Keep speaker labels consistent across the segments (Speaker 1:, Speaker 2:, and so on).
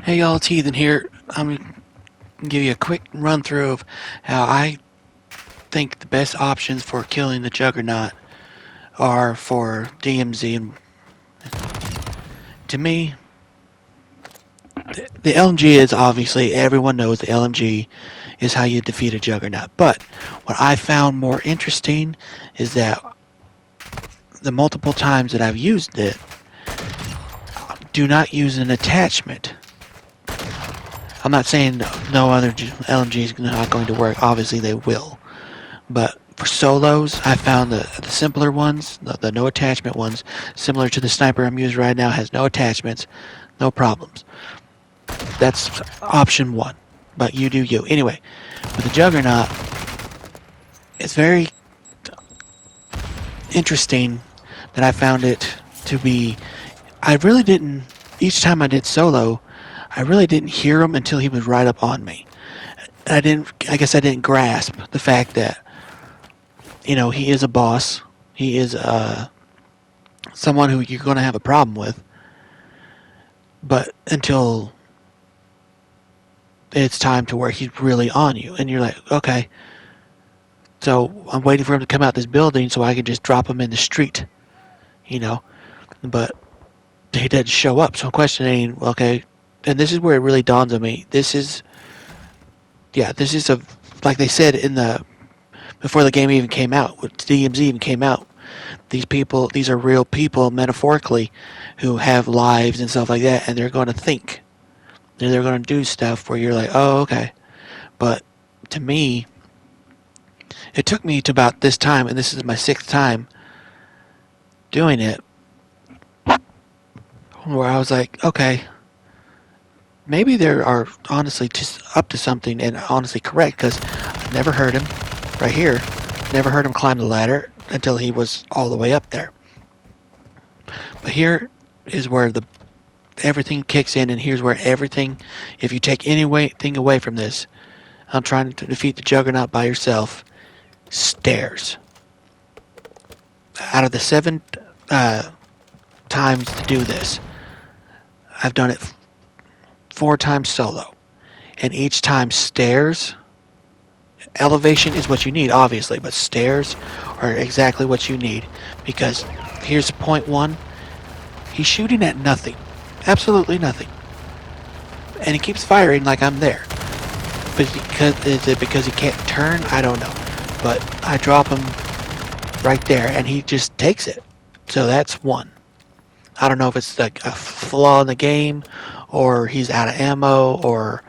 Speaker 1: Hey y'all, it's Ethan here. I'm going to give you a quick run through of how I think the best options for killing the Juggernaut are for DMZ. And to me, the LMG is obviously, everyone knows the LMG is how you defeat a Juggernaut. But what I found more interesting is that the multiple times that I've used it, do not use an attachment. I'm not saying no other LMG is not going to work. Obviously, they will. But for solos, I found the simpler ones, the no attachment ones, similar to the sniper I'm using right now, has no attachments, no problems. That's option one. But you do you. Anyway, with the Juggernaut, it's very interesting that I found it to be. I really didn't, each time I did solo, I really didn't hear him until he was right up on me. I guess I didn't grasp the fact that, he is a boss. He is someone who you're going to have a problem with. But until it's time to where he's really on you, and you're like, okay. So I'm waiting for him to come out this building so I can just drop him in the street, But he doesn't show up, so I'm questioning, okay. And this is where it really dawns on me. This is like they said before the game even came out, when DMZ even came out, these are real people, metaphorically, who have lives and stuff like that, and they're going to think. And they're going to do stuff where you're like, oh, okay. But to me, it took me to about this time, and this is my 6th time doing it, where I was like, okay, maybe they are honestly just up to something and honestly correct, because I never heard him right here. Never heard him climb the ladder until he was all the way up there. But here is where everything kicks in, and here's where everything, if you take anything away from this, I'm trying to defeat the Juggernaut by yourself, stairs. Out of the 7 times to do this, I've done it 4 times solo. And each time stairs, elevation is what you need, obviously, but stairs are exactly what you need. Because here's point 1. He's shooting at nothing. Absolutely nothing. And he keeps firing like I'm there. But is it because he can't turn? I don't know. But I drop him right there, and he just takes it. So that's 1. I don't know if it's like a flaw in the game, or he's out of ammo, or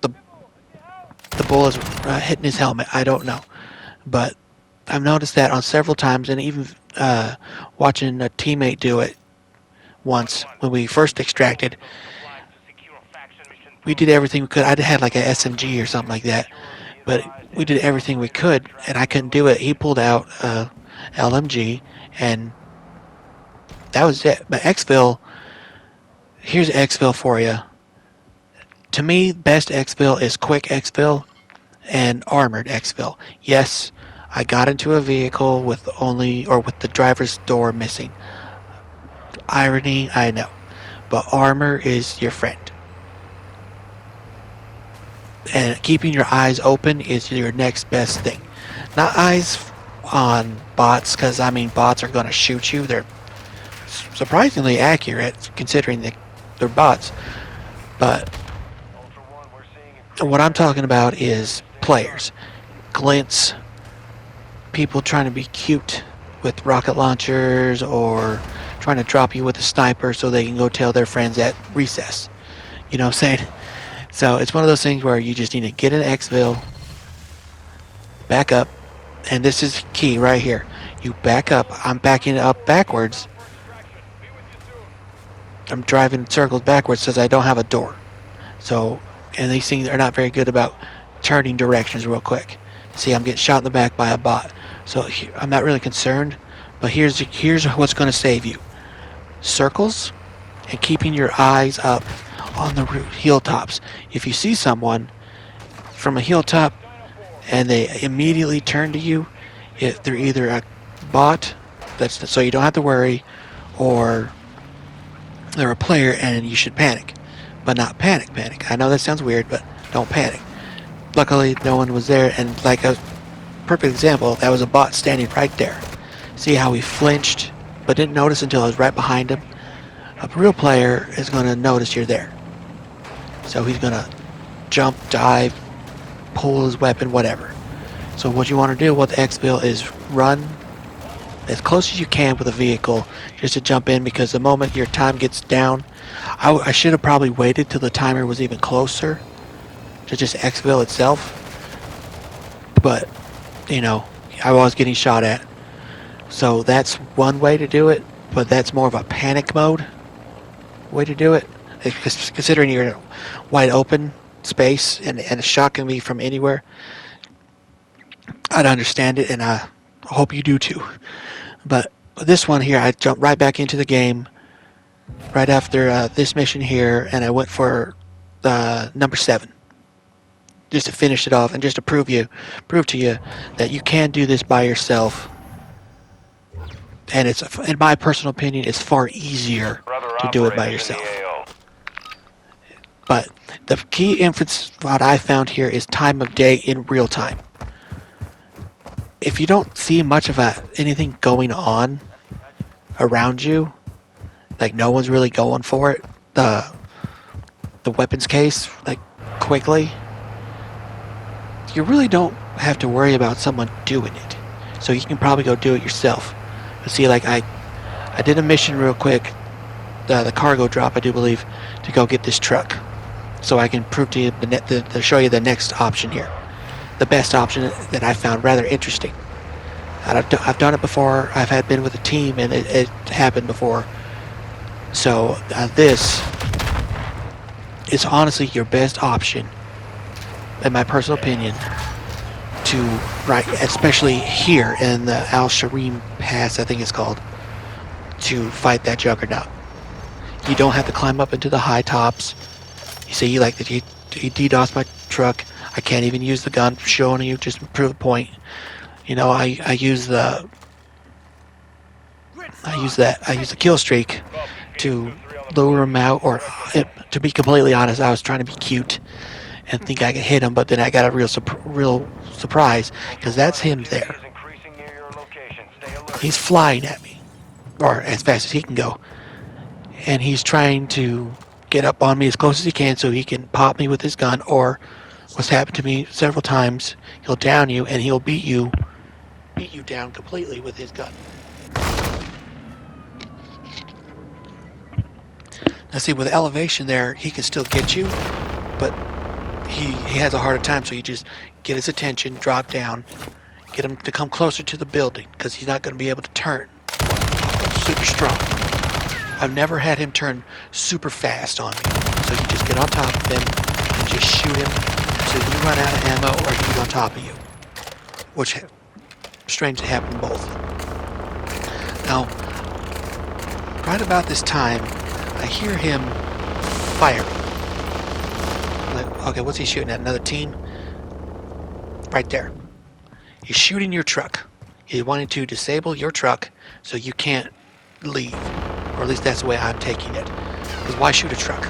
Speaker 1: the bullet's hitting his helmet. I don't know. But I've noticed that on several times, and even watching a teammate do it once when we first extracted. We did everything we could. I had like a SMG or something like that, but we did everything we could, and I couldn't do it. He pulled out LMG, and that was it. But exfil, here's exfil for you. To me, best exfil is quick exfil and armored exfil. Yes, I got into a vehicle with the driver's door missing. Irony, I know, but armor is your friend. And keeping your eyes open is your next best thing. Not eyes on bots, because bots are going to shoot you. They're surprisingly accurate considering they're bots. But what I'm talking about is players, glints, people trying to be cute with rocket launchers, or trying to drop you with a sniper so they can go tell their friends at recess. You know what I'm saying? So it's one of those things where you just need to get an exfil, back up, and this is key right here. You back up. I'm backing up backwards. I'm driving in circles backwards because I don't have a door. So, and these things are not very good about turning directions real quick. See, I'm getting shot in the back by a bot. So I'm not really concerned, but here's what's going to save you. Circles and keeping your eyes up on the hilltops. If you see someone from a hilltop and they immediately turn to you, if they're either a bot, so you don't have to worry, or they're a player and you should panic. but not panic. I know that sounds weird, but don't panic. Luckily, no one was there, and like a perfect example, that was a bot standing right there. See how he flinched, but didn't notice until I was right behind him? A real player is going to notice you're there. So he's going to jump, dive, pull his weapon, whatever. So what you want to do with exfil is run as close as you can with a vehicle just to jump in, because the moment your time gets down, I should have probably waited till the timer was even closer to just exfil itself. But, you know, I was getting shot at. So that's one way to do it, but that's more of a panic mode way to do it. Considering you're in a wide open space and a shot can be from anywhere, I'd understand it, and I hope you do too. But this one here, I jumped right back into the game right after this mission here, and I went for number 7. Just to finish it off and just to prove to you that you can do this by yourself. And it's, in my personal opinion, it's far easier to do it by yourself. But the key inference what I found here is time of day in real time. If you don't see much of anything going on around you, like no one's really going for it, the weapons case, like quickly, you really don't have to worry about someone doing it. So you can probably go do it yourself. But see, like I did a mission real quick, the cargo drop, I do believe, to go get this truck. So I can prove to you, to show you the next option here. The best option that I found rather interesting. I've done it before. I've been with a team, and it happened before. So this is honestly your best option, in my personal opinion, especially here in the Al Sharim Pass, I think it's called, to fight that Juggernaut. You don't have to climb up into the high tops. You see, he DDoS my truck. I can't even use the gun, showing you just to prove a point. You know, I use the kill streak to lure him out, or to be completely honest, I was trying to be cute and think I could hit him, but then I got a real surprise, because that's him there. He's flying at me, or as fast as he can go, and he's trying to get up on me as close as he can so he can pop me with his gun, or what's happened to me several times, he'll down you and he'll beat you down completely with his gun. Now see, with elevation there, he can still get you, but he has a harder time, so you just get his attention, drop down, get him to come closer to the building, because he's not going to be able to turn super strong. I've never had him turn super fast on me, so you just get on top of him and just shoot him until you run out of ammo or he's on top of you, which strangely happened both. Now, right about this time, I hear him firing. Like, okay, what's he shooting at? Another team? Right there. He's shooting your truck. He's wanting to disable your truck so you can't leave. Or at least that's the way I'm taking it. Because why shoot a truck?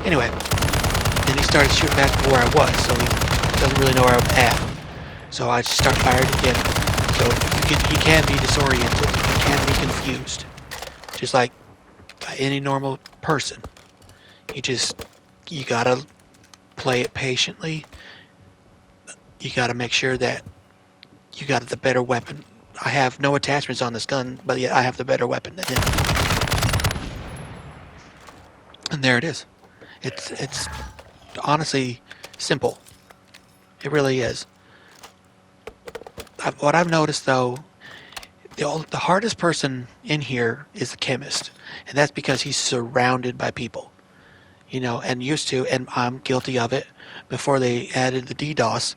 Speaker 1: Anyway, then he started shooting back to where I was, so he doesn't really know where I'm at. So I just start firing again. So he can be disoriented. He can be confused. Just like any normal person. You gotta play it patiently. You gotta make sure that you got the better weapon. I have no attachments on this gun, but yet I have the better weapon than him. And there it is. It's honestly simple. It really is. What I've noticed, though, the hardest person in here is the chemist, and that's because he's surrounded by people, you know, and used to, and I'm guilty of it. Before they added the DDoS,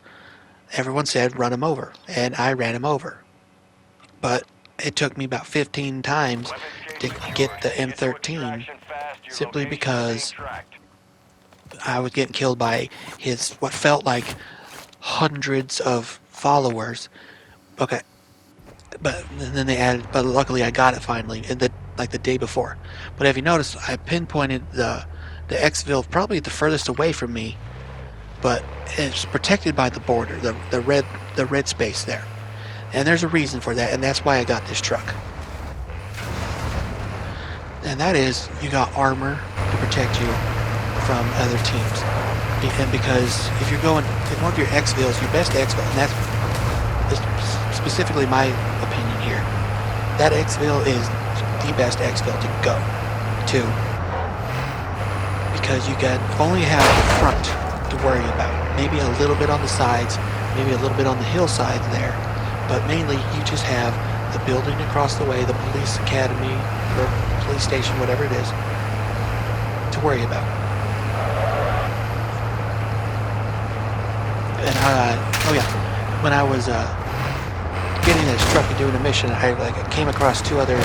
Speaker 1: everyone said run him over, and I ran him over. But it took me about 15 times to get the M13, simply because I was getting killed by what felt like hundreds of followers. Okay, but then they added, but luckily I got it finally, the day before. But if you notice, I pinpointed the The exfil probably the furthest away from me, but it's protected by the border, the red space there. And there's a reason for that, and that's why I got this truck. And that is, you got armor to protect you from other teams. And because if you're going, if one of your exfils, your best exfil, and that's specifically my opinion here, that exfil is the best exfil to go to, because you can only have the front to worry about. Maybe a little bit on the sides, maybe a little bit on the hillsides there, but mainly you just have the building across the way, the police academy, or police station, whatever it is, to worry about. And oh yeah, when I was getting this truck and doing a mission, I came across two other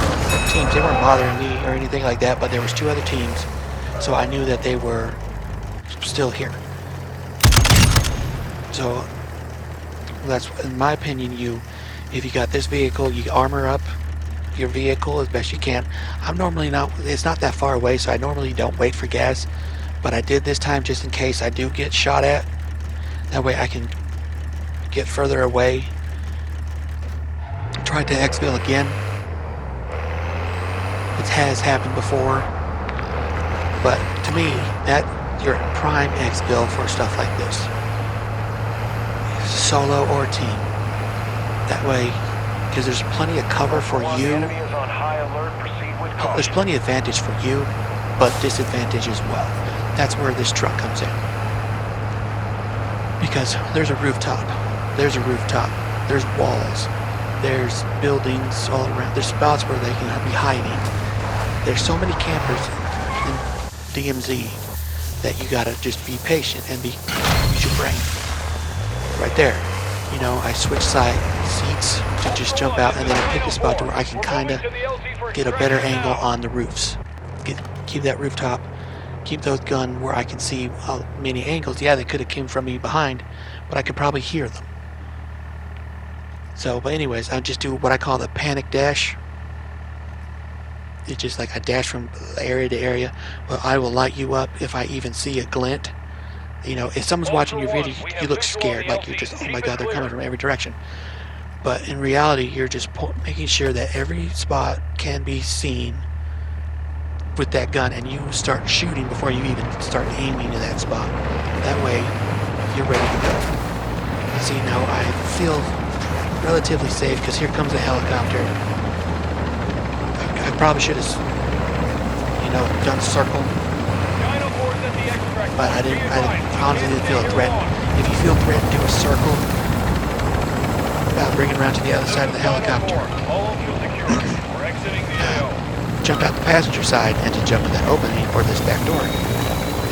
Speaker 1: teams. They weren't bothering me or anything like that, but there was two other teams, so I knew that they were still here. So that's, in my opinion, if you got this vehicle, you armor up your vehicle as best you can. I'm normally not, it's not that far away, so I normally don't wait for gas, but I did this time just in case I do get shot at. That way I can get further away. Tried to exfil again. It has happened before, but to me, that you're prime exfil for stuff like this, solo or team. That way, because there's plenty of cover for you. There's plenty of advantage for you, but disadvantage as well. That's where this truck comes in. Because there's a rooftop, there's walls, there's buildings all around, there's spots where they can be hiding. There's so many campers in DMZ that you gotta just be patient and use your brain. Right there, you know, I switch seats to just jump out, and then I pick a spot to where I can kinda get a better angle on the roofs. Keep that rooftop. Keep those gun where I can see many angles. Yeah, they could have came from me behind, but I could probably hear them. So, but anyways, I just do what I call the panic dash. It's just like I dash from area to area. Well, I will light you up if I even see a glint. You know, if someone's watching your video, you look scared, like you're just, oh my god, they're coming from every direction. But in reality, you're just making sure that every spot can be seen with that gun, and you start shooting before you even start aiming to that spot. That way, you're ready to go. See, now I feel relatively safe because here comes a helicopter. I probably should have, you know, done circle, but I honestly didn't feel a threat. If you feel threatened, do a circle about bringing around to the other side of the helicopter. Jump out the passenger side and to jump in that opening or this back door.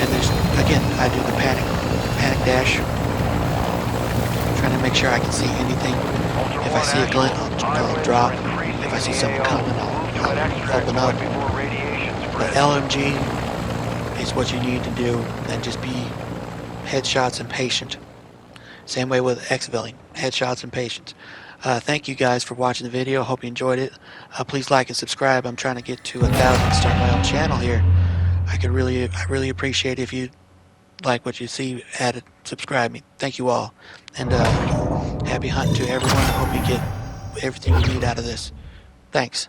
Speaker 1: And there's, again, I do the panic dash, trying to make sure I can see anything. If I see a glint, I'll drop. If I see someone coming, I'll open up. But LMG is what you need to do, and just be headshots and patient. Same way with exfilling, headshots and patience. Thank you guys for watching the video. Hope you enjoyed it. Please like and subscribe. I'm trying to get to 1,000, start my own channel here. I really appreciate it if you like what you see, add it, subscribe me. Thank you all, and happy hunting to everyone. I hope you get everything you need out of this. Thanks.